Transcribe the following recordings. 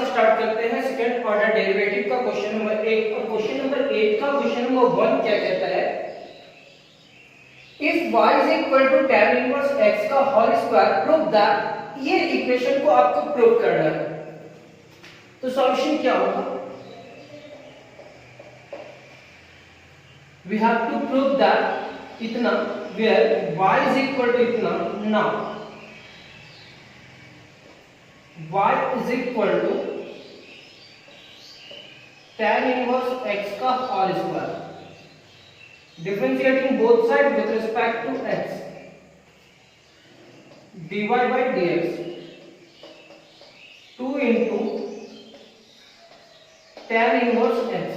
से स्टार्ट करते हैं सेकंड ऑर्डर डेरिवेटिव का क्वेश्चन नंबर 8। और क्वेश्चन नंबर 8 का क्वेश्चन नंबर 1 क्या कहता है, if y is equal to tan inverse x का होल स्क्वायर प्रूव दैट, ये इक्वेशन को आपको प्रूव करना है। तो सॉल्यूशन क्या होगा, we have to prove that इतना where y is equal to इतना, now y is equal to tan inverse x का whole square, differentiating both sides with respect to x, dy by dx 2 into tan inverse x।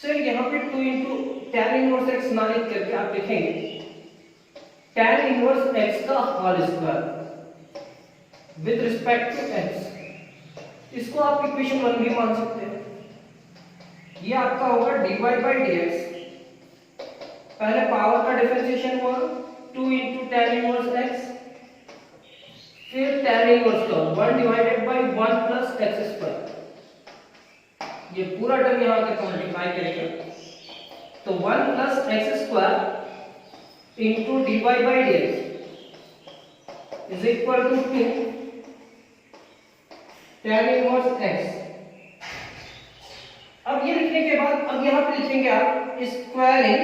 Sir यहाँ पे 2 into tan inverse x ना लिख करके आप लिखेंगे tan inverse x का whole square with respect to x। इसको आप इक्वेशन 1 भी मान सकते हैं। ये आपका होगा dy by dx, पहले पावर का डिफरेंशिएशन हुआ 2 into tan inverse x, फिर tan inverse का 1 divided by 1 plus x square। ये पूरा टर्म यहाँ आकर मल्टीप्लाई करेगा तो 1 plus x square into dy by dx is equal to 2 tan inverse x। अब ये लिखने के बाद अब यहाँ पे लिखेंगे आप स्क्वायरिंग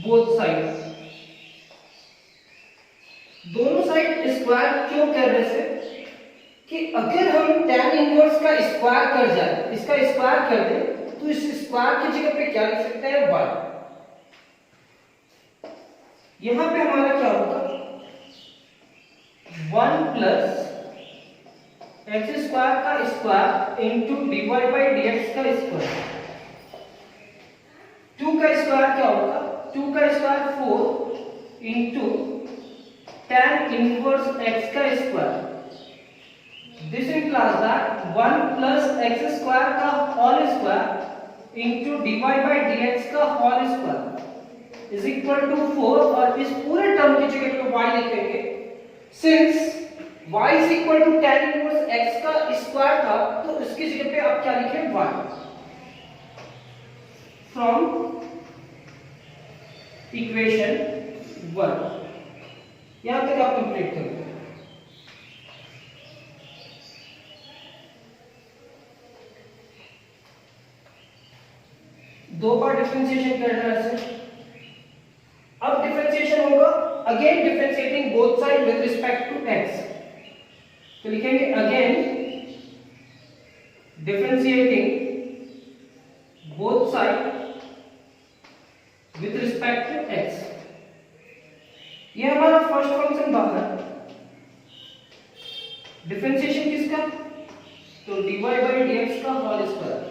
बोथ साइड। दोनों साइड स्क्वायर क्यों कर रहे से कि अगर हम tan इनवर्स का स्क्वायर कर जाए, इसका स्क्वायर कर दे तो इस स्क्वायर की जगह पे क्या लिख सकते हैं, y। यहां पे हमारा क्या होगा 1 प्लस एक्स स्क्वायर का square into dy by dx का स्क्वायर। 2 का स्क्वायर क्या होगा, 2 का square 4 into tan inverse x का square. This implies that 1 plus x square का whole square into dy by dx का whole square is equal to 4। और इस पूरे टर्म की जगह पे y लिखेंगे, since y is equal to tan inverse x का स्क्वायर था तो इसकी जगह पे आप क्या लिखें, y। फ्रॉम इक्वेशन 1 यहां तक आप कंप्लीट करें। दो बार डिफरेंशिएशन करना है सर। अब डिफरेंशिएशन होगा again differentiating both side with respect to x। तो लिखेंगे again differentiating both side with respect to x। ये हमारा फर्स्ट फंक्शन बाहर, डिफरेंशिएशन किसका, तो dy by dx का whole square,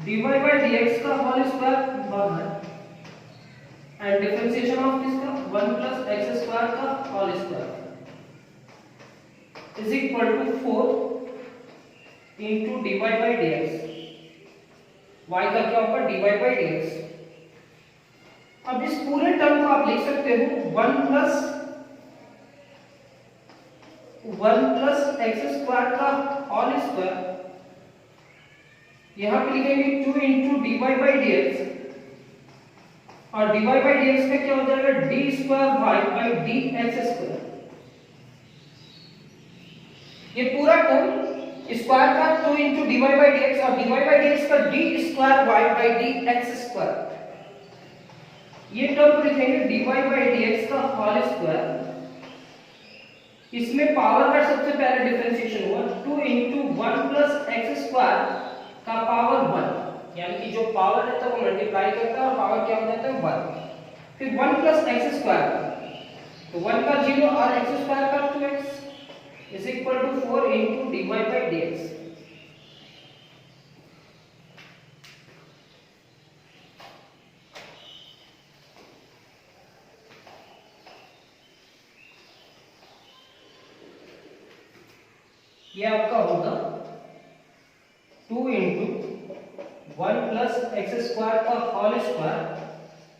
dy by dx का होल स्क्वायर बाहर एंड डिफरेंशिएशन ऑफ किसका 1 प्लस एक्स स्क्वायर का whole square is equal to 4 into dy by dx। y का क्या होगा, dy by dx। अब इस पूरे टर्म को आप लिख सकते हो 1 प्लस एक्स स्क्वायर का होल स्क्वायर, यहां पे लिखेंगे 2 इंटू dy by dx और dy by dx में क्या हो जाएगा d square y by dx square. ये पूरा टर्म स्क्वायर का 2 इंटू dy by dx और dy by dx का d square y by dx square. ये टर्म को लिखेंगे dy by dx का होल स्क्वायर। इसमें पावर का सबसे पहले डिफरेंशिएशन हुआ 2 इंटू 1 प्लस एक्स स्क्वायर का पावर 1, यानी कि जो पावर रहता है वो मल्टीप्लाई करता है और पावर क्या हो जाता है 1। फिर 1 प्लस एक्स स्क्वायर, तो 1 का 0 और एक्स स्क्वायर का 2x is equal to 4 into dy by dx। ये आपका होगा 2 इंटू 1 प्लस एक्स स्क्वायर का whole square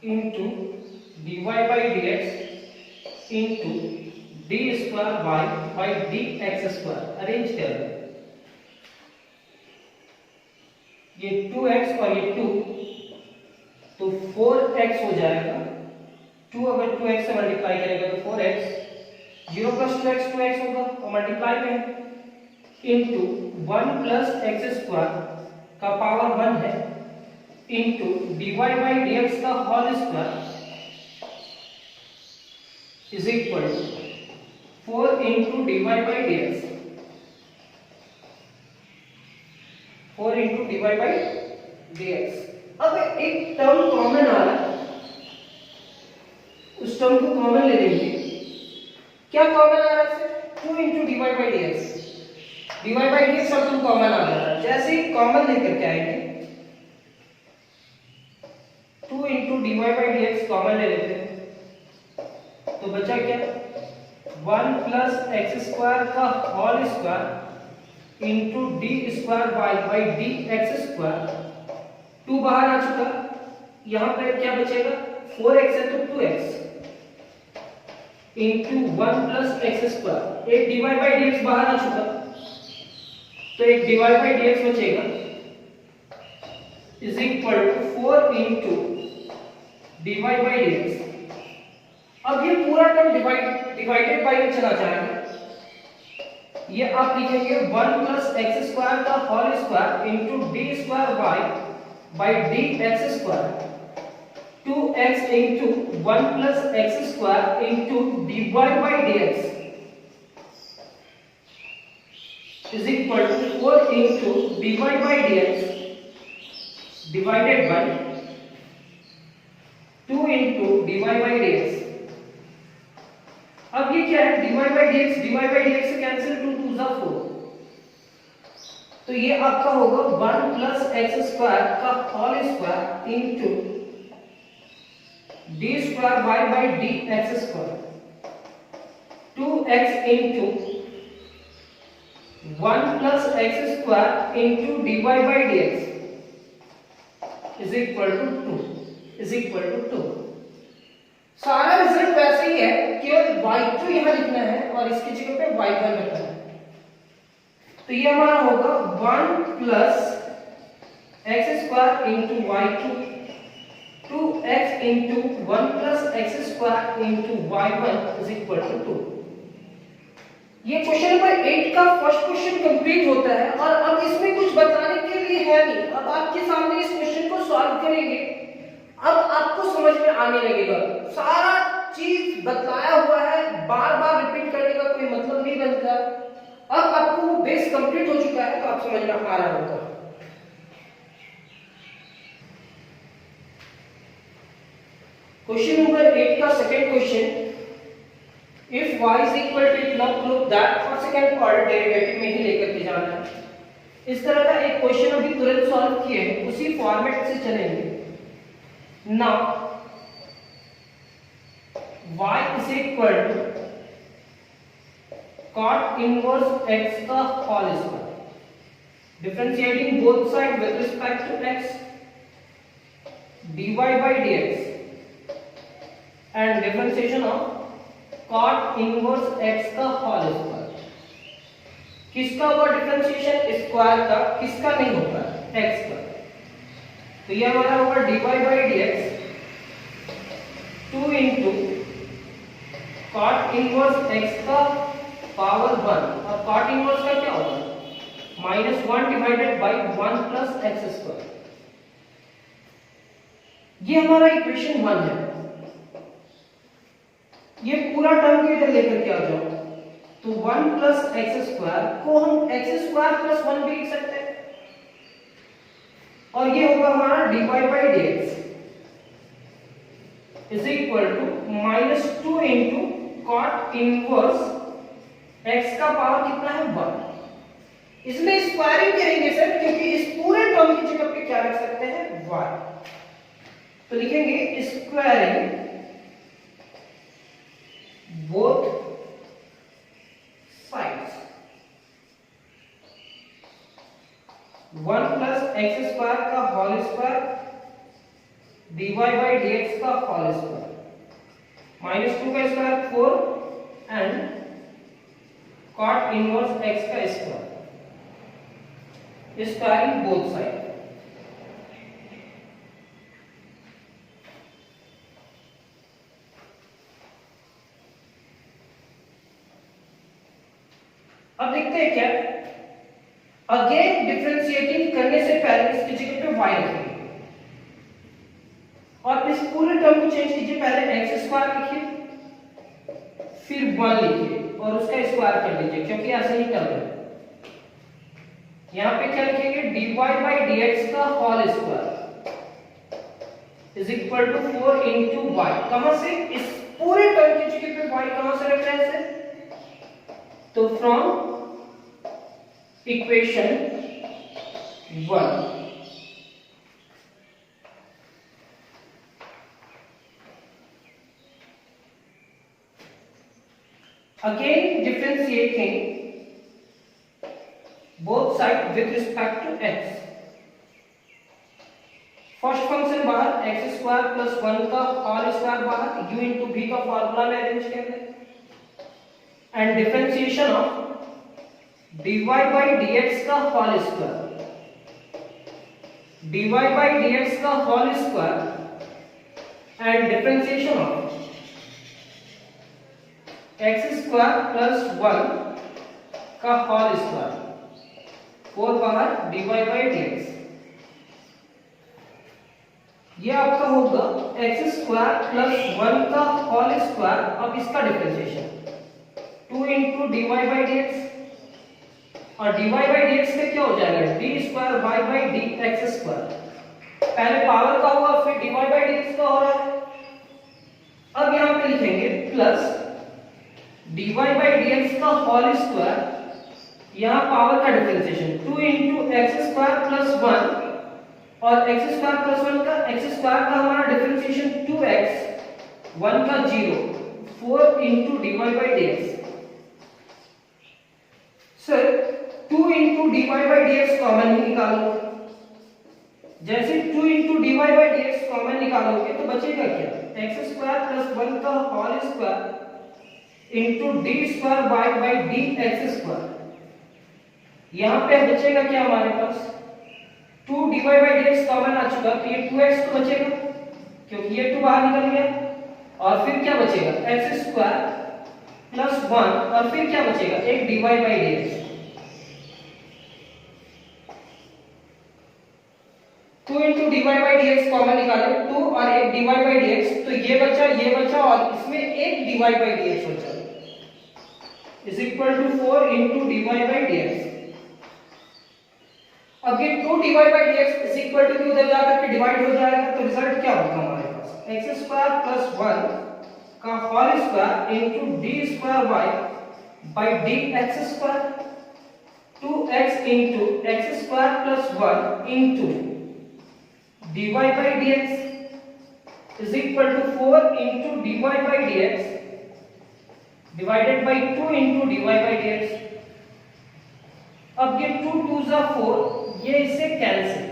into dy by dx into d square y by d x square. Arrange कर ये 2x और ये 2 तो 4x हो जाएगा। 2 अगर 2x से मल्टीप्लाई करेगा तो 4x, 0 प्लस 2x 2x होगा और मल्टीप्लाई में इंटू 1 प्लस एक्स स्क्वायर का पावर 1 है इंटू dy बाई dx का whole square is equal 4 into dy by dx, 4 into dy by dx। अब एक टर्म कॉमन आ रहा है, उस टर्म को कॉमन ले लेंगे। क्या कॉमन आ रहा है? 2 into dy by dx, dy by dx सब टर्म कॉमन आ रहा है। जैसे ही कॉमन लेकर के आएंगे 2 into dy by dx common ले लेते हैं तो बचा क्या? 1 प्लस एक्स स्क्वायर का whole square into d square y by d x square. 2 बाहर आ चुका, यहाँ पे क्या बचेगा? 4x है तो 2x into 1 plus x square. एक dy बाई dx बाहर आ चुका तो एक dy बाई dx बचेगा is equal to 4 into dy by dx। अब ये पूरा टर्म डिवाइडेड बाई में चला जाएगा। ये आप लिखेंगे 1 प्लस एक्स स्क्वायर का whole square into d square y by d x square. 2x into 1 plus x square into dy by dx is equal to 4 into dy by dx divided by 2 into dy by dx। अब ये क्या है? dy by dx से cancel, 2 2 जा 4 तो ये आपका होगा 1 प्लस एक्स स्क्वायर का whole square into d square y by d x square. 2x into 1 plus x square into dy by dx is equal to 2। सारा रिजल्ट वैसे ही है, केवल y2 यहां लिखना है और इसकी जगह पे y1 रखना है। तो ये हमारा होगा 1 plus x square into y2, 2x into 1 plus x square into y1 is equal to 2। ये क्वेश्चन नंबर 8 का फर्स्ट क्वेश्चन कंप्लीट होता है और अब इसमें कुछ बताने के लिए है नहीं। अब आपके सामने इस क्वेश्चन को सॉल्व करेंगे, अब आपको समझ में आने लगेगा। सारा चीज बतलाया हुआ है, बार बार रिपीट करने का कोई मतलब नहीं बनता। अब आपको वो बेस कंप्लीट हो चुका है तो आप समझ में आ रहा होगा। क्वेश्चन नंबर 8 का second question, if y is equal to इतना प्रूव दैट, और सेकंड पार्ट डेरिवेटिव में ही लेकर के जाना है। इस तरह का एक क्वेश्चन अभी तुरंत सॉल्व किए हैं, उसी फॉर्मेट से चलेंगे। Now y is equal to cot inverse x का whole square, differentiating both sides with respect to x, dy by dx and differentiation of cot inverse x का whole square। किसका हुआ डिफरेंशिएशन? स्क्वायर का। किसका नहीं होता? x का। तो ये हमारा होगा dy by dx 2 into cot inverse x का पावर 1, और कॉट इनवर्स का क्या होगा? -1 divided by 1 plus x square. ये हमारा इक्वेशन 1 है। ये पूरा टर्म इधर लेकर के आ जाओ तो 1 प्लस एक्स स्क्वायर को हम एक्स स्क्वायर प्लस 1 भी लिख सकते हैं और ये होगा हमारा dy by dx is equal to -2 into cot inverse x का पावर कितना है? 1। इसमें स्क्वायरिंग करेंगे सर, क्योंकि इस पूरे टर्म की जगह पे क्या रख सकते हैं? y। तो लिखेंगे squaring both sides 1 plus x square का whole square dy by dx का होल स्क्वायर, -2 का square 4 and cot inverse x का स्क्वायर इन बोथ साइड। अब देखते हैं क्या, अगेन डिफरेंशिएटिंग करने से पहले इसकी जगह पे y रखेंगे और इस पूरे टर्म को चेंज कीजिए। पहले एक्स स्क्वायर लिखिए, फिर 1 लिखिए और उसका स्क्वायर कर लीजिए, क्योंकि ऐसे ही टर्म है। यहां पे क्या लिखेंगे, dy by dx का whole square is equal to 4 into y। कहां से, इस पूरे टर्म की जगह पे y कहां से रख रहे हैं इसे, तो from equation 1। Again differentiating both sides with respect to x। First function बाहर x स्क्वायर प्लस 1 का होल स्क्वायर बाहर, u इंटू v का फॉर्मूला में अरेंज कर दें and differentiation of dy by dx का whole square, dy by dx का whole square and differentiation of x square plus 1 का होल स्क्वायर, 4 बाहर dy by dx। ये आपका होगा x स्क्वायर प्लस 1 का होल स्क्वायर। अब इसका differentiation 2 into dy by dx और dy by dx में क्या हो जाएगा, d square y by dx square. पहले पावर का हुआ फिर dy by dx का हो रहा है। अब यहां पे लिखेंगे प्लस dy by dx का होल स्क्वायर, यहां पावर का differentiation 2 into x square plus 1 और x स्क्वायर प्लस 1 का, x स्क्वायर का हमारा डिफरेंशिएशन 2x, 1 का 0, 4 into dy by dx। सर 2 into dy by dx common ही निकालो। जैसे 2 into dy by dx common निकालोगे तो बचेगा क्या, x स्क्वायर प्लस 1 का whole square into d square y by dx square. यहां पे बचेगा क्या हमारे पास, 2 dy by dx कॉमन आ चुका तो ये 2x तो बचेगा क्योंकि ये 2 बाहर निकल गया। और फिर क्या बचेगा, x स्क्वायर प्लस 1 और फिर क्या बचेगा, एक dy by dx। 2 into dy by dx common निकाले, 2 और एक dy by dx, तो ये बचा और इसमें एक dy by dx बचा is equal to 4 into dy by dx। अब ये 2 dy by dx is equal to उधर जाकर के डिवाइड हो जाएगा, तो रिजल्ट क्या होगा हमारे पास, x स्क्वायर प्लस 1 का whole square into d square y by dx square, 2x into x square plus 1 into dy by dx is equal to 4 into dy by dx divided by 2 into dy by dx। अब ये 2 2 जा 4, ये इससे cancel,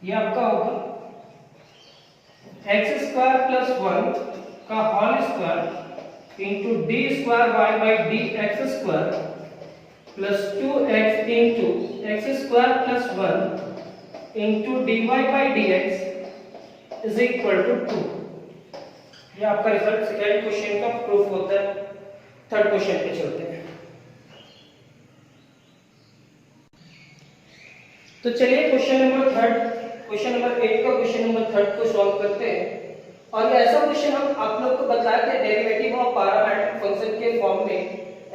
ये आपका होगा x square plus 1 का whole square into d square y by d x square plus 2x into x square plus 1 into d y by d x is equal to 2। ये आपका रिजल्ट सेकेंड क्वेश्चन का proof होता है। Third question पे चलते हैं। तो चलिए क्वेश्चन नंबर 8 का क्वेश्चन नंबर 3 को सॉल्व करते हैं। और ये ऐसा क्वेश्चन हम आप लोग को बताए थे डेरिवेटिव ऑफ पैरामीट्रिक फंक्शन के फॉर्म में,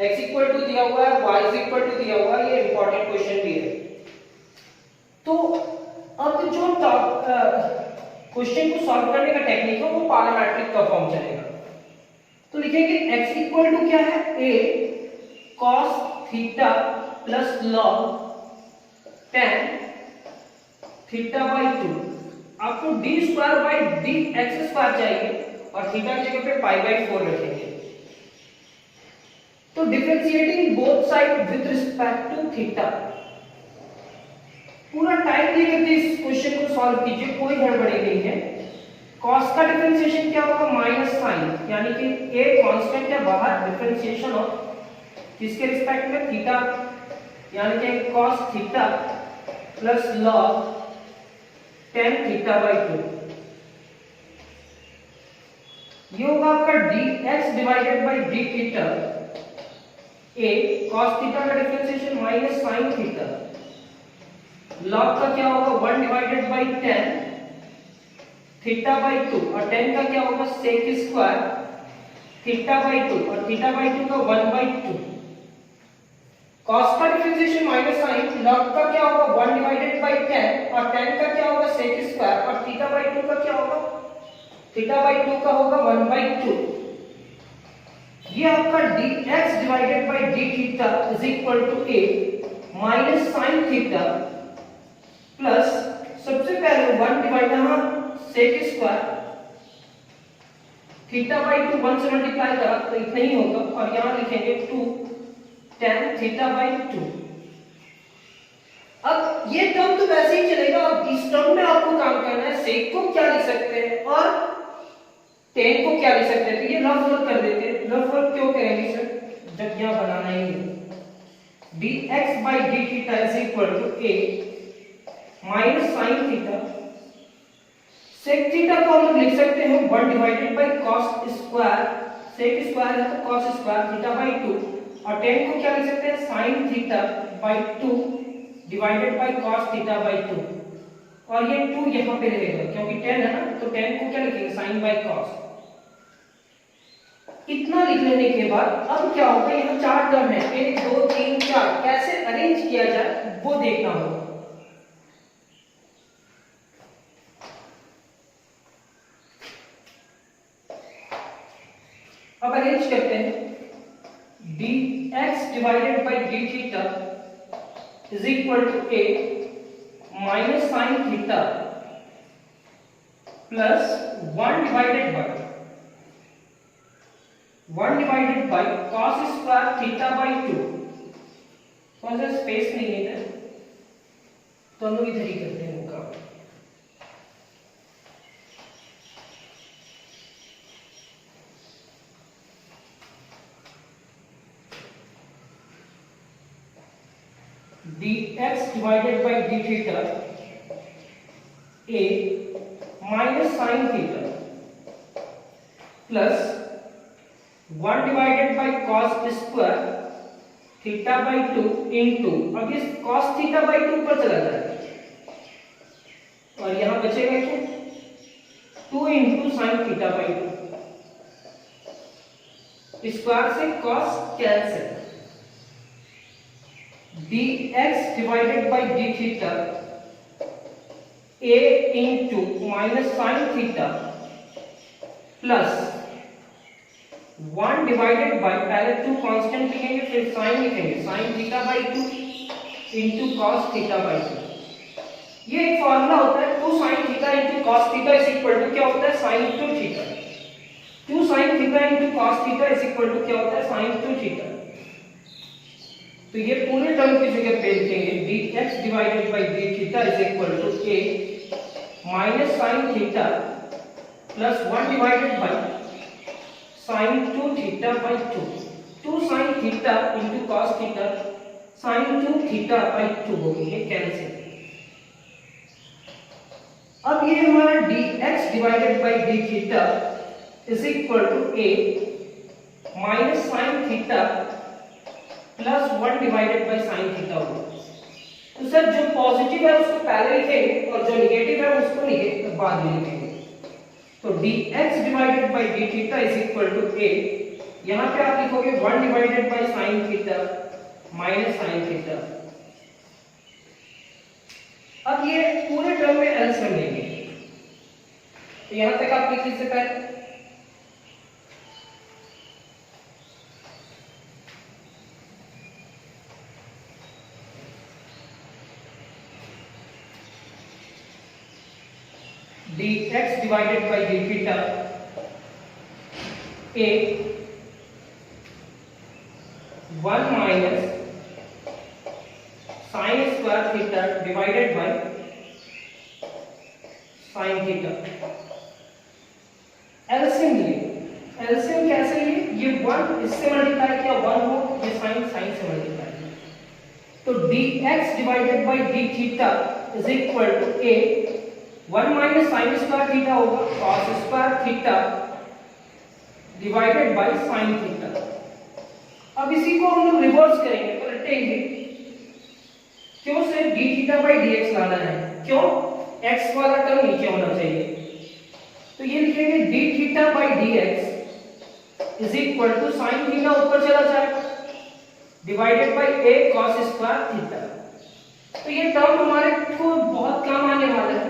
x इक्वल टू दिया हुआ है, y इज इक्वल टू दिया हुआ है, ये इंपॉर्टेंट क्वेश्चन भी है। तो अब जो क्वेश्चन को सॉल्व करने का टेक्निक है वो पैरामीट्रिक का फॉर्म चलेगा। तो लिखेंगे x इक्वल टू क्या है, a cos theta plus log tan theta by 2। आपको D square by d x square चाहिए और थीटा की जगह पे पाई बाई 4 रखेंगे। तो differentiating both side with respect to theta. पूरा टाइम लेकर के इस क्वेश्चन को सॉल्व कीजिए, कोई गड़बड़ी नहीं है। कॉस का डिफरेंशिएशन क्या होगा? माइनस साइन, यानी कि ए कांस्टेंट है बाहर, डिफरेंशिएशन ऑफ किसके रिस्पेक्ट में? थीटा, यानी कि cos theta plus log tan theta by 2। ये होगा आपका dx divided by d theta. a cos theta का differentiation minus sin theta, log का क्या होगा? 1 divided by tan theta by 2, और tan का क्या होगा? sec स्क्वायर थीटा बाई 2, और थीटा बाई 2 का 1 बाई 2। cos का डिफरेंशिएशन माइनस sin, log का क्या होगा? 1 डिवाइडेड बाई tan, और tan का क्या होगा? sec स्क्वायर, और थीटा बाई 2 का क्या होगा? थीटा बाई 2 का होगा 1 बाई 2। ये आपका dx divided by d theta is equal to a minus sin theta plus सबसे पहले 1 डिवाइड यहां sec स्क्वायर थीटा बाई 2 1 से मल्टीप्लाई करा तो इतना ही होगा, और यहां लिखेंगे 2 tan थीटा बाई 2। अब ये टर्म तो वैसे ही चलेगा, अब इस टर्म में आपको काम करना है। sec को क्या लिख सकते हैं और tan को क्या लिख सकते हैं? तो ये रफ वर्क कर देते हैं। रफ वर्क क्यों करेंगे सर, जब यहां बनाना ही है। dx by d theta is equal to a minus sin theta. sec theta को हम लोग लिख सकते हैं 1 divided by cos square, sec square है तो cos स्क्वायर थीटा बाय 2, और tan को क्या लिख सकते हैं? sin theta by 2 divided by cos theta by 2, और ये 2 यहां पे रहेगा क्योंकि tan है ना, तो tan को क्या लिखेंगे? sin by cos। इतना लिख लेने के बाद अब क्या होगा? यहाँ 4 टर्म है, 1 2 3 4, कैसे अरेंज किया जाए वो देखना होगा। अब अरेंज करते हैं। dx divided by d theta is equal to a minus sin theta plus 1 divided by cos square theta by 2। कौन सा स्पेस नहीं है इधर, तो हम लोग इधर ही करते हैं उनका। dx divided by d theta a minus sin theta plus 1 divided by cos square theta by 2 into, अब इस cos थीटा बाई 2 पर चला जाएगा और यहां बचेगा क्या? 2 into sin theta by 2, square से cos cancel. dx divided by d theta a into minus sin theta plus 1 divided by, पहले 2 कांस्टेंट लिखेंगे फिर sin लिखेंगे, sin theta by 2 into cos theta by 2। ये एक फार्मूला होता है, 2 sin theta into cos theta is equal to क्या होता है? sin 2 theta. 2 sin theta into cos theta is equal to क्या होता है? sin 2 theta. तो ये पूरे टर्म की जगह पे लिखेंगे dx divided by d theta is equal to a minus sin theta plus 1 divided by sin 2 theta by 2। 2 sin theta into cos theta, sin 2 theta by 2 हो गई, ये कैंसिल। अब ये हमारा dx divided by d theta is equal to a minus sin theta plus 1 divided by sin theta होगा। तो sir जो positive है उसको पहले लिखेंगे और जो नेगेटिव है उसको बाद में लिखेंगे। तो dx divided by d theta is equal to a, यहां पे आप लिखोगे 1 divided by sin theta minus sin theta. अब ये पूरे टर्म में एलसीएम लेंगे, तो यहां तक आप लिख सकते हैं। dx divided by d theta a 1 minus sin square theta divided by sin theta। LCM लिए, एलसीएम कैसे लिए, ये 1 इससे मल्टीप्लाई किया 1 हो, ये sin से मल्टीप्लाई किया, तो dx divided by d theta is equal to a 1 minus sin square theta होगा cos square theta divided by sin theta. अब इसी को हम लोग रिवर्स करेंगे, पलटेंगे, क्यों से d थीटा बाय dx लाना है, क्यों x वाला टर्म नीचे होना चाहिए, तो ये लिखेंगे d theta by dx is equal to sin theta ऊपर चला जाएगा divided by a cos square theta. तो ये टर्म हमारे को बहुत काम आने वाला है,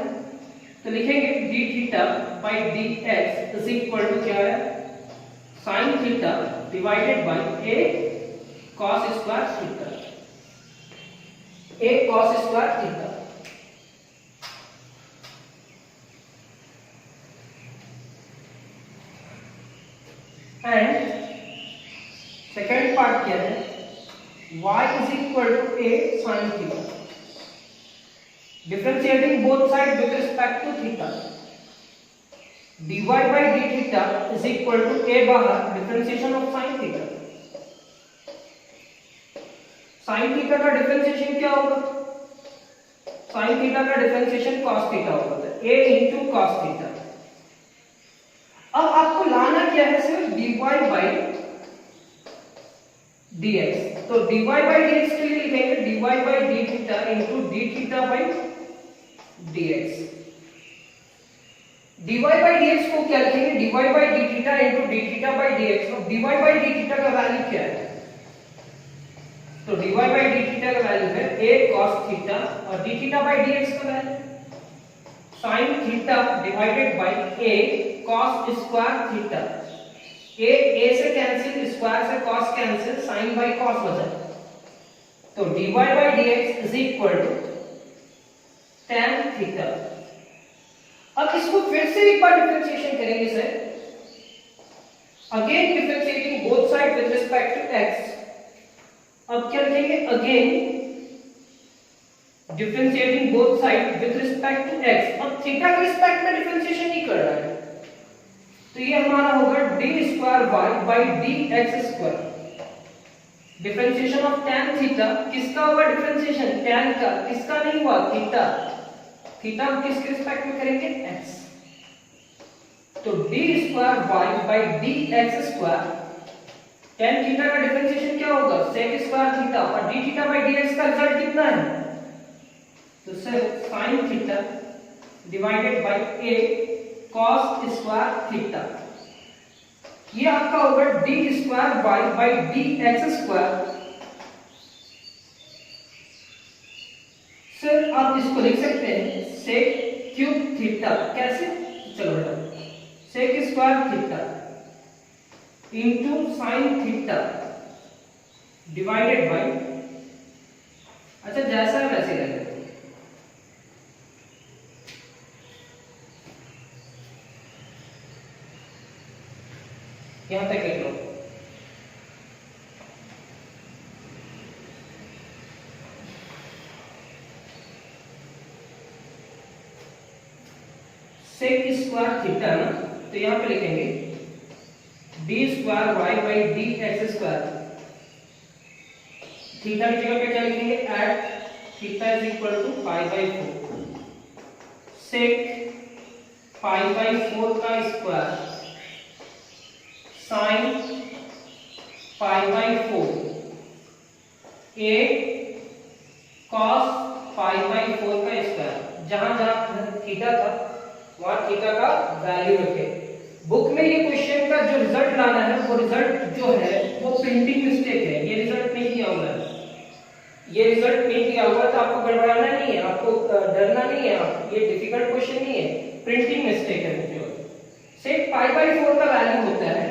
तो लिखेंगे d theta by dx is equal to क्या है sin theta divided by a cos square theta, a cos square theta. And second part क्या है, y is equal to a sin theta, differentiating both sides with respect to theta, dy by d theta is equal to a बाहर differentiation of sin theta, sin theta का differentiation क्या होगा, sin theta का differentiation cos theta होगा, a into cos theta। अब आपको लाना क्या है, सिर्फ dy by dx, तो dy by dx के लिए लिखेंगे dy by d theta into d theta by dx। dy by dx को क्या लिखेंगे, dy by d theta into d theta by dx। अब dy by d theta का value क्या है, तो dy by d theta का वैल्यू है a cos theta और d theta by dx का value sin theta divided by a cos square theta. a से कैंसिल, स्क्वायर से cos cancel, sin by cos बचा, तो dy by dx is equal to tan theta. अब इसको फिर से एक बार डिफरेंशिएशन करेंगे sir, again differentiating both side with respect to x। अब क्या लिखेंगे, again differentiating both side with respect to x। अब थीटा के रिस्पेक्ट में डिफरेंशिएशन नहीं कर रहा है, तो ये हमारा होगा d square y bye dx square. Differentiation of tan theta किसका होगा, डिफरेंशिएशन tan का, किसका नहीं हुआ, थीटा, थीटा किसके रिस्पेक्ट में करेंगे, x, तो d square y bye dx square. tan theta का डिफरेंशिएशन क्या होगा, sec स्क्वायर थीटा, और d थीटा बाय dx का रिजल्ट कितना है, तो sir sin theta divided by a cos square theta. ये आपका होगा d square y bye dx square. Sir आप इसको लिख सकते हैं sec क्यूब थीटा, कैसे, चलो बेटा sec square theta into sin theta divided bye, अच्छा जैसा है वैसे लगेगा, यहां तक लिख लो। सेक स्क्वायर थीटा ना, तो यहां पे लिखेंगे d square y by d x square. Theta की जगह पे क्या लिखेंगे, at theta is equal to pi by 4, sec pi by 4 का square sine pi by 4 a cos pi by 4 का स्क्वायर। जहां जहां थीटा था वहां थीटा का वैल्यू रखे। बुक में ये क्वेश्चन का जो रिजल्ट लाना है वो रिजल्ट जो है वो प्रिंटिंग मिस्टेक है, ये रिजल्ट नहीं दिया हुआ है, ये रिजल्ट नहीं दिया हुआ, तो आपको गड़बड़ाना नहीं है, आपको डरना नहीं है, ये डिफिकल्ट क्वेश्चन नहीं है, प्रिंटिंग मिस्टेक है। जो सेक पाई बाई 4 का वैल्यू होता है,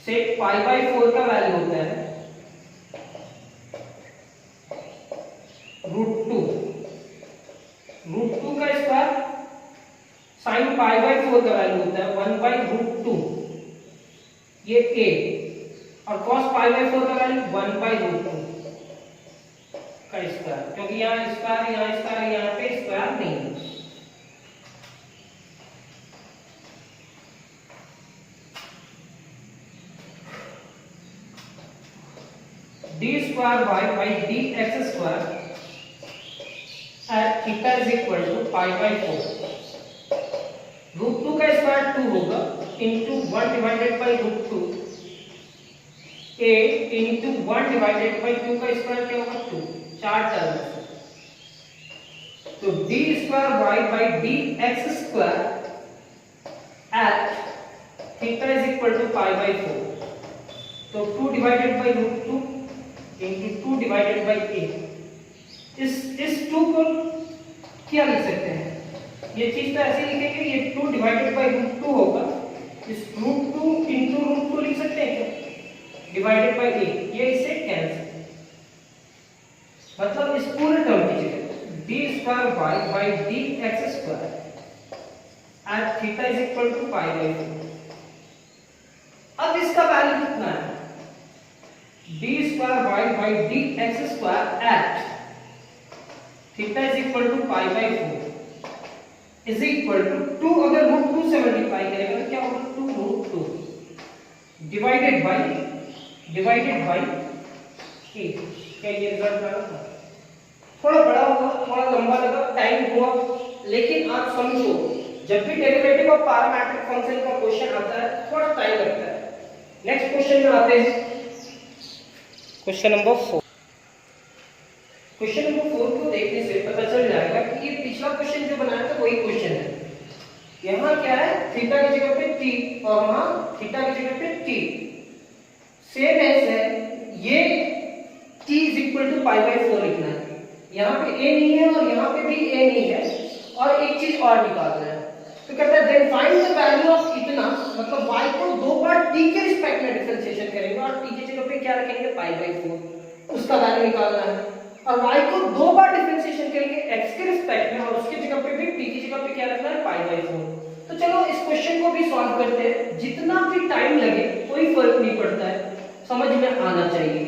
सेक पाई बाई 4 का वैल्यू होता है √2 पाई बाई 4 का वैल्यू होता है 1/√2, ये a, और cos पाई बाई 4 का वैल्यू 1/√2 का स्क्वायर, क्योंकि यहाँ स्क्वायर यहाँ पे स्क्वायर नहीं है। d square y by dx square at theta is equal to pi by 4, √2 का स्क्वायर 2 होगा into 1 divided by √2, a into 1 divided by 2 का स्क्वायर क्या होगा 2, 4 टर्म। तो d square y by dx square at theta is equal to pi by 4, तो 2 divided by √2 into 2 divided by a, इस 2 को क्या लिख सकते हैं, ये चीज तो ऐसे लिखेंगे, ये 2 divided by √2 होगा, इस √2 into √2 लिख सकते हैं क्या, divided by a, ये इससे कैंसिल, मतलब इस पूरे टर्म की जगह d square y by dx square at theta is equal to pi by 4। अब इसका वैल्यू कितना है, d square y by dx square at theta is equal to pi by 4 is equal to 2, अगर √2 से multiply करेंगे तो क्या होगा 2√2 divided by a, क्या ये रिजल्ट आएगा, थोड़ा बड़ा होगा, थोड़ा लंबा लगा, टाइम हुआ, लेकिन आप समझो जब भी डेरिवेटिव ऑफ पैरामीट्रिक फंक्शन का क्वेश्चन आता है थोड़ा टाइम लगता है। नेक्स्ट क्वेश्चन में आते हैं, क्वेश्चन नंबर 4। क्वेश्चन नंबर 4 को देखने से पता चल जाएगा कि ये पिछला क्वेश्चन जो बनाया था वही क्वेश्चन है। यहाँ क्या है, थीटा की जगह पे t और वहां थीटा की जगह पे t सेम है, ये t is equal to pi by 4 लिखना है, यहाँ पे a नहीं है और यहाँ पे भी a नहीं है, और एक चीज और निकालना है, तो कहता है then find the value of इतना, मतलब y को दो बार t के रिस्पेक्ट में डिफरेंशिएशन करेंगे और t की जगह पे क्या रखेंगे पाई बाई 4, उसका वैल्यू निकालना है, और y को दो बार डिफरेंशिएशन करेंगे x के रिस्पेक्ट में और उसकी जगह पे भी t की जगह पे क्या रखना है पाई बाई 4। तो चलो इस क्वेश्चन को भी सॉल्व करते हैं, जितना भी टाइम लगे कोई फर्क नहीं पड़ता है, समझ में आना चाहिए।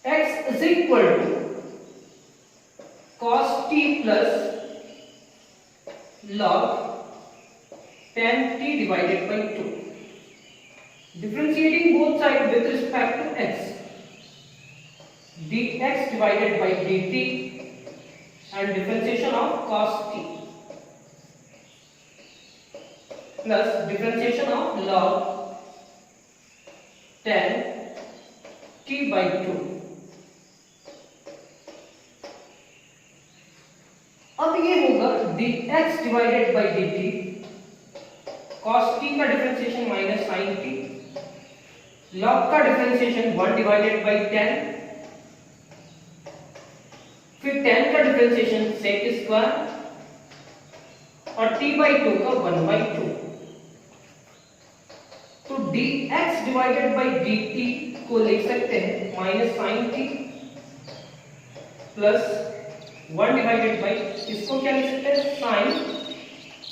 x is equal to cos t plus log tan t divided by 2, differentiating both sides with respect to x, dx divided by dt and differentiation of cos t plus differentiation of log tan t by 2। अब ये होगा dx divided by dt, cos t का differentiation minus sin t, log का differentiation 1 divided by tan, फिर tan का differentiation sec square और t by 2 का 1/2। तो dx डिवाइडेड by dt को लिख सकते हैं minus sin t plus 1 divided by, इसको क्या लिख सकते हैं sin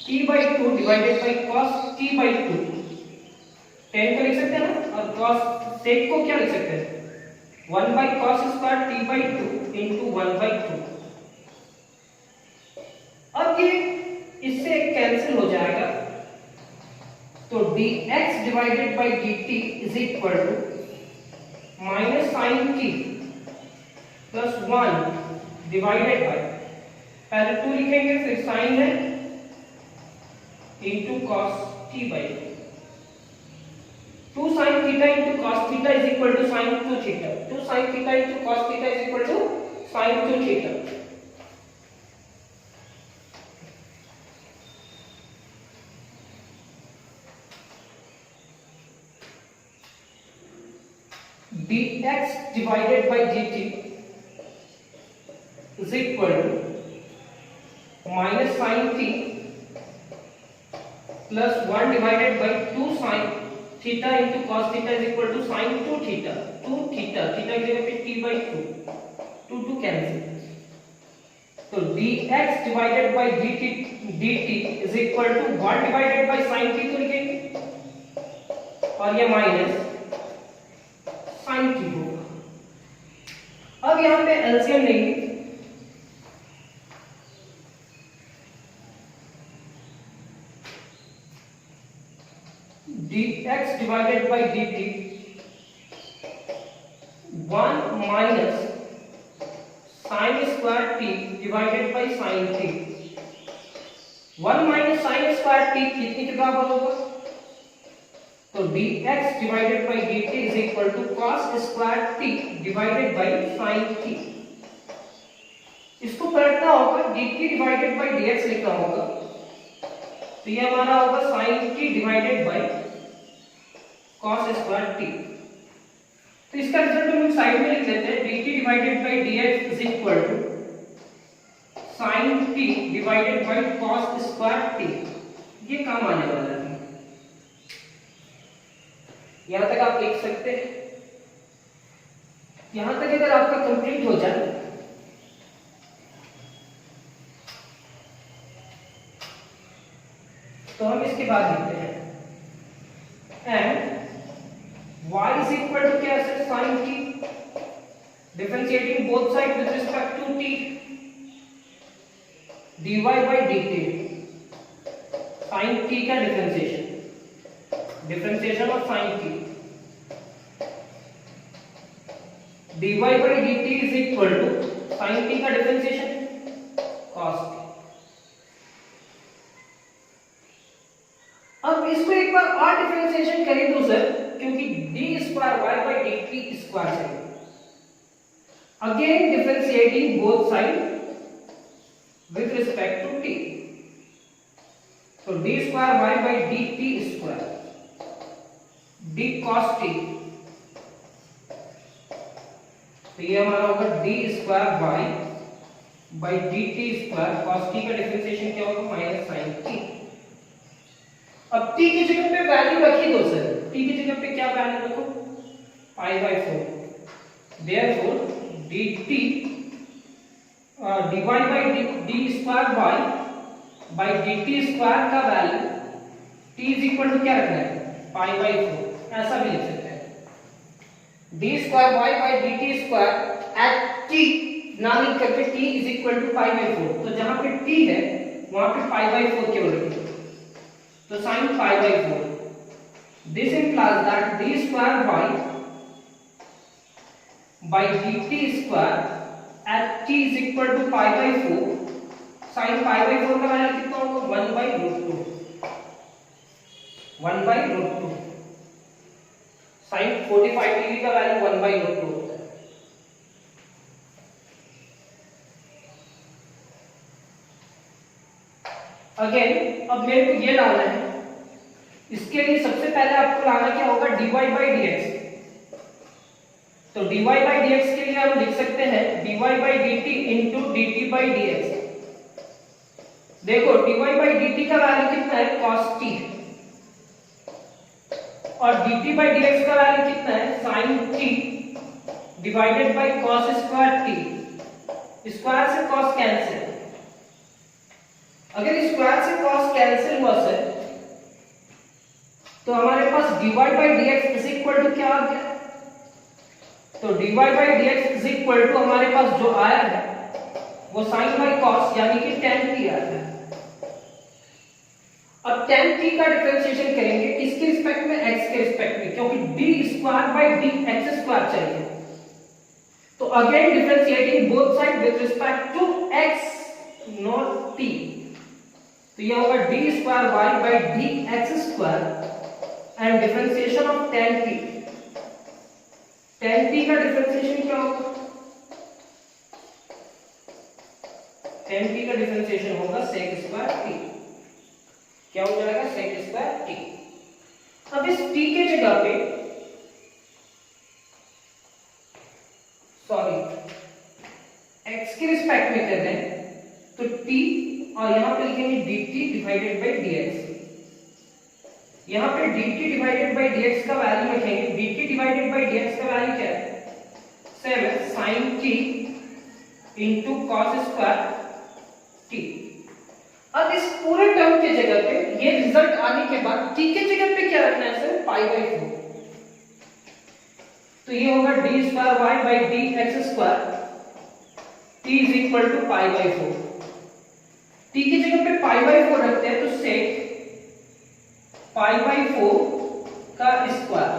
t by 2 divided by cos t by 2, tan को लिख सकते हैं ना, और cos sec को क्या लिख सकते हैं 1 by cos square t by 2 into 1/2। अब ये इससे कैंसिल हो जाएगा, तो dx divided by dt is equal to minus sin t plus 1 divided by, पहले 2 लिखेंगे फिर साइन है into cos t by 2 sin theta into cos theta is equal to sin 2 theta, 2 sin theta into cos theta is equal to sin 2 theta. dx divided by dt is equal to minus sin t plus 1 divided by 2 sin theta into cos theta is equal to sin 2 theta, 2 theta, theta की जगह पे t by 2 cancel, तो dx divided by dt dt is equal to 1 divided by sine t तो लिखेंगे, और ये minus sign t होगा। अब यहां पे एलसीएम लेंगे, dx divided by dt 1 minus sin square t divided by sin t। 1 minus sin square t कितनी के बराबर होगा? तो dx divided by dt is equal to cos square t divided by sin t। इसको पलटना होगा, dt divided by dx लिखना होगा, तो ये हमारा होगा sin t divided by cos square t। तो इसका रिजल्ट हम साइड में लिख लेते हैं, dt divided by dx is equal to sin t divided by cos square t। ये काम आने वाला है, यहां तक आप लिख सकते हैं। यहां तक अगर आपका कंप्लीट हो जाए तो हम इसके बाद लिखते हैं and y is equal to क्या है sin t, differentiating both sides with respect to t, dy by dt sin t का differentiation of sin t, dy by dt is equal to sin t का differentiation cos t। अब इसको एक बार और differentiation करें तो सर, क्योंकि d square y by dt square चाहिए, again differentiating both side with respect to t, तो d square y by dt square d cos t, तो ये हमारा होगा d square y by dt square cos t का differentiation क्या होगा? Minus sin t। अब t की जगह पे वैल्यू रखी दो सर, t की जगह पे क्या वैल्यू रखो? Pi by 4। Therefore dt dy by d square y by dt square का value t is equal to क्या रखना है? Pi by 4। ऐसा भी लिख सकते हैं d square y by dt square at t ना लिख करके t is equal to pi by 4। तो जहां पे t है वहां पे पाई बाय 4 केवल रखिए, तो sin pi by 4। This implies that d square y by dt square at t is equal to pi by 4। sin pi by 4 का वैल्यू कितना होगा? 1 by root 2। 1 by root 2। sin 45 degree का वैल्यू 1 by root 2 होता है। Again अब मेरे को ये लाना है, इसके लिए सबसे पहले आपको लाना क्या होगा? dy by dx। तो dy by dx के लिए हम लिख सकते हैं dy by dt into dt by dx। देखो dy by dt का वैल्यू कितना है? cos t, और dt by dx का वैल्यू कितना है? sin t divided by cos square t। Square से cos कैंसिल, अगर स्क्वायर से cos कैंसिल हुआ सर तो हमारे पास dy by dx is equal to क्या आ गया? तो dy by dx is equal to हमारे पास जो आया है वो sin by cos यानी कि tan t आया है। अब tan t का डिफरेंशिएशन करेंगे किसके रिस्पेक्ट में? x के रिस्पेक्ट में, क्योंकि d square by dx square चाहिए। तो again differentiating both side with respect to x not t, तो यह होगा d square y bye dx square and differentiation of tan t। tan t का डिफरेंशिएशन क्या होगा? tan t का differentiation होगा sec स्क्वायर t। क्या हो जाएगा? sec square t। अब इस t के जगह पे सॉरी x के रिस्पेक्ट में कर रहे हैं तो t, और यहां पे लिखेंगे dt डिवाइडेड बाय dx। यहां पे dt डिवाइडेड बाय dx का वैल्यू लिखेंगे, dt डिवाइडेड बाय dx का वैल्यू क्या है? 7 sin t into cos square t। अब इस पूरे टर्म की जगह पे ये रिजल्ट आने के बाद टी की जगह पे क्या रखना है सर, पाई बाई 4। तो ये होगा d square y by d x square t is equal to pi by 4। T की जगह पे पाई बाई 4 रखते हैं तो सेक पाई बाई 4 का square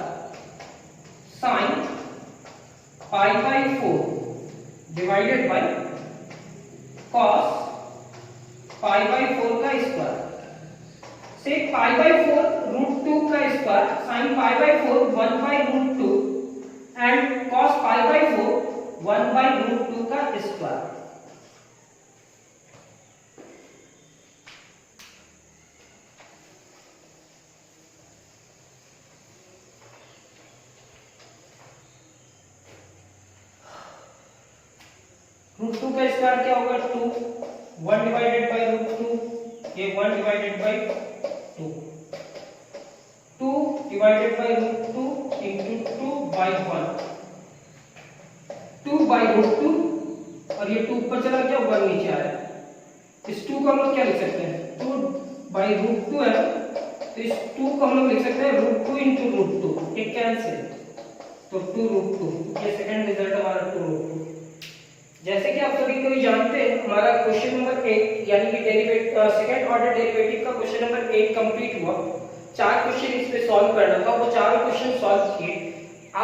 sine pi by 4 divided by cos pi by 4 का square, sec pi by 4 root 2 का square sine pi by 4 1 by root 2 and cos pi by 4 1 by root 2 का स्क्वायर। रूट 2 का square क्या होगा, 2 1 divided by root 2, ये 1 divided by 2, 2 divided by root 2 into 2 by 1, 2 by root 2 और ये 2 ऊपर चला गया 1 नीचे आया। इस 2 को हम लोग क्या लिख सकते हैं, 2 बाई रूट 2 है तो इस 2 को हम लोग लिख सकते हैं रूट 2 इंटू रूट 2, ये कैंसिल तो 2 रूट 2, ये सेकंड रिजल्ट हमारा 2 रूट 2। जैसे कि आप सभी कोई जानते हैं हमारा क्वेश्चन नंबर 8 यानी कि डेरिवेटिव सेकंड ऑर्डर डेरिवेटिव का क्वेश्चन नंबर 8 कंप्लीट हुआ। 4 क्वेश्चन इस पे सॉल्व करना था, वो चारों क्वेश्चन सॉल्व किए।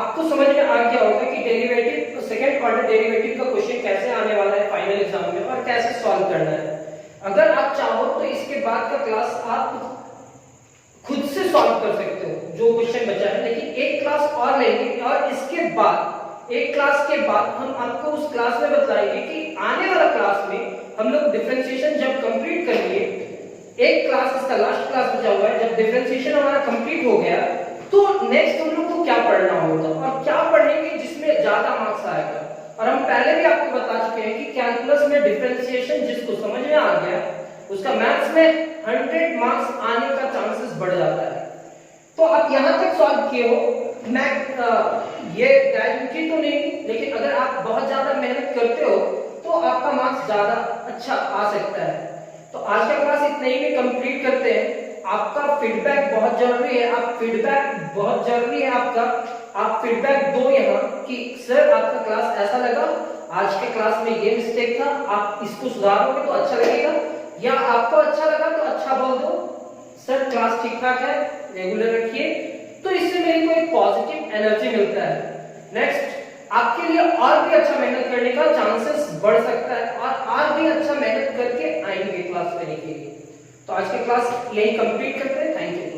आपको समझ में आ गया होगा कि डेरिवेटिव सेकंड ऑर्डर डेरिवेटिव का क्वेश्चन कैसे आने वाला है फाइनल एग्जाम में और कैसे सॉल्व करना है। अगर आप चाहो तो इसके बाद का क्लास आप खुद से सॉल्व कर सकते हो जो क्वेश्चन बचा है, लेकिन एक क्लास और लेंगे और इसके बाद एक क्लास के बाद हम आपको उस क्लास में बताएंगे कि आने वाला क्लास में हम लोग डिफरेंशिएशन जब कंप्लीट करेंगे, एक क्लास इसका लास्ट क्लास बचा हुआ है, जब डिफरेंशिएशन हमारा कंप्लीट हो गया तो नेक्स्ट हम लोग को क्या पढ़ना होगा और क्या पढ़ेंगे जिसमें ज्यादा मार्क्स आएगा। और हम पहले भी आपको बता चुके हैं कि कैलकुलस में डिफरेंशिएशन जिसको समझ में आ गया उसका मैथ्स में 100 मार्क्स आने का चांसेस बढ़ जाता है। तो आप यहां तक सॉल्व किए हो, मैं ये गारंटी तो नहीं, लेकिन अगर आप बहुत ज्यादा मेहनत करते हो तो आपका मार्क्स ज्यादा अच्छा आ सकता है। तो आज का क्लास इतना ही में कंप्लीट करते हैं। आपका फीडबैक बहुत जरूरी है, आप फीडबैक बहुत जरूरी है आपका। आप फीडबैक दो यहाँ कि सर आपका क्लास ऐसा लगा, आज के क्लास में ये मिस्टेक था, आप इसको सुधारोगे तो अच्छा लगेगा, या आपको अच्छा लगा तो अच्छा बोल दो सर क्लास ठीक ठाक है, रेगुलर रखिए। तो इससे मेरे को एक पॉजिटिव एनर्जी मिलता है। नेक्स्ट आपके लिए और भी अच्छा मेहनत करने का चांसेस बढ़ सकता है और भी अच्छा मेहनत करके आएंगे क्लास करने के लिए। तो आज का क्लास यही कंप्लीट करते हैं। Thank you.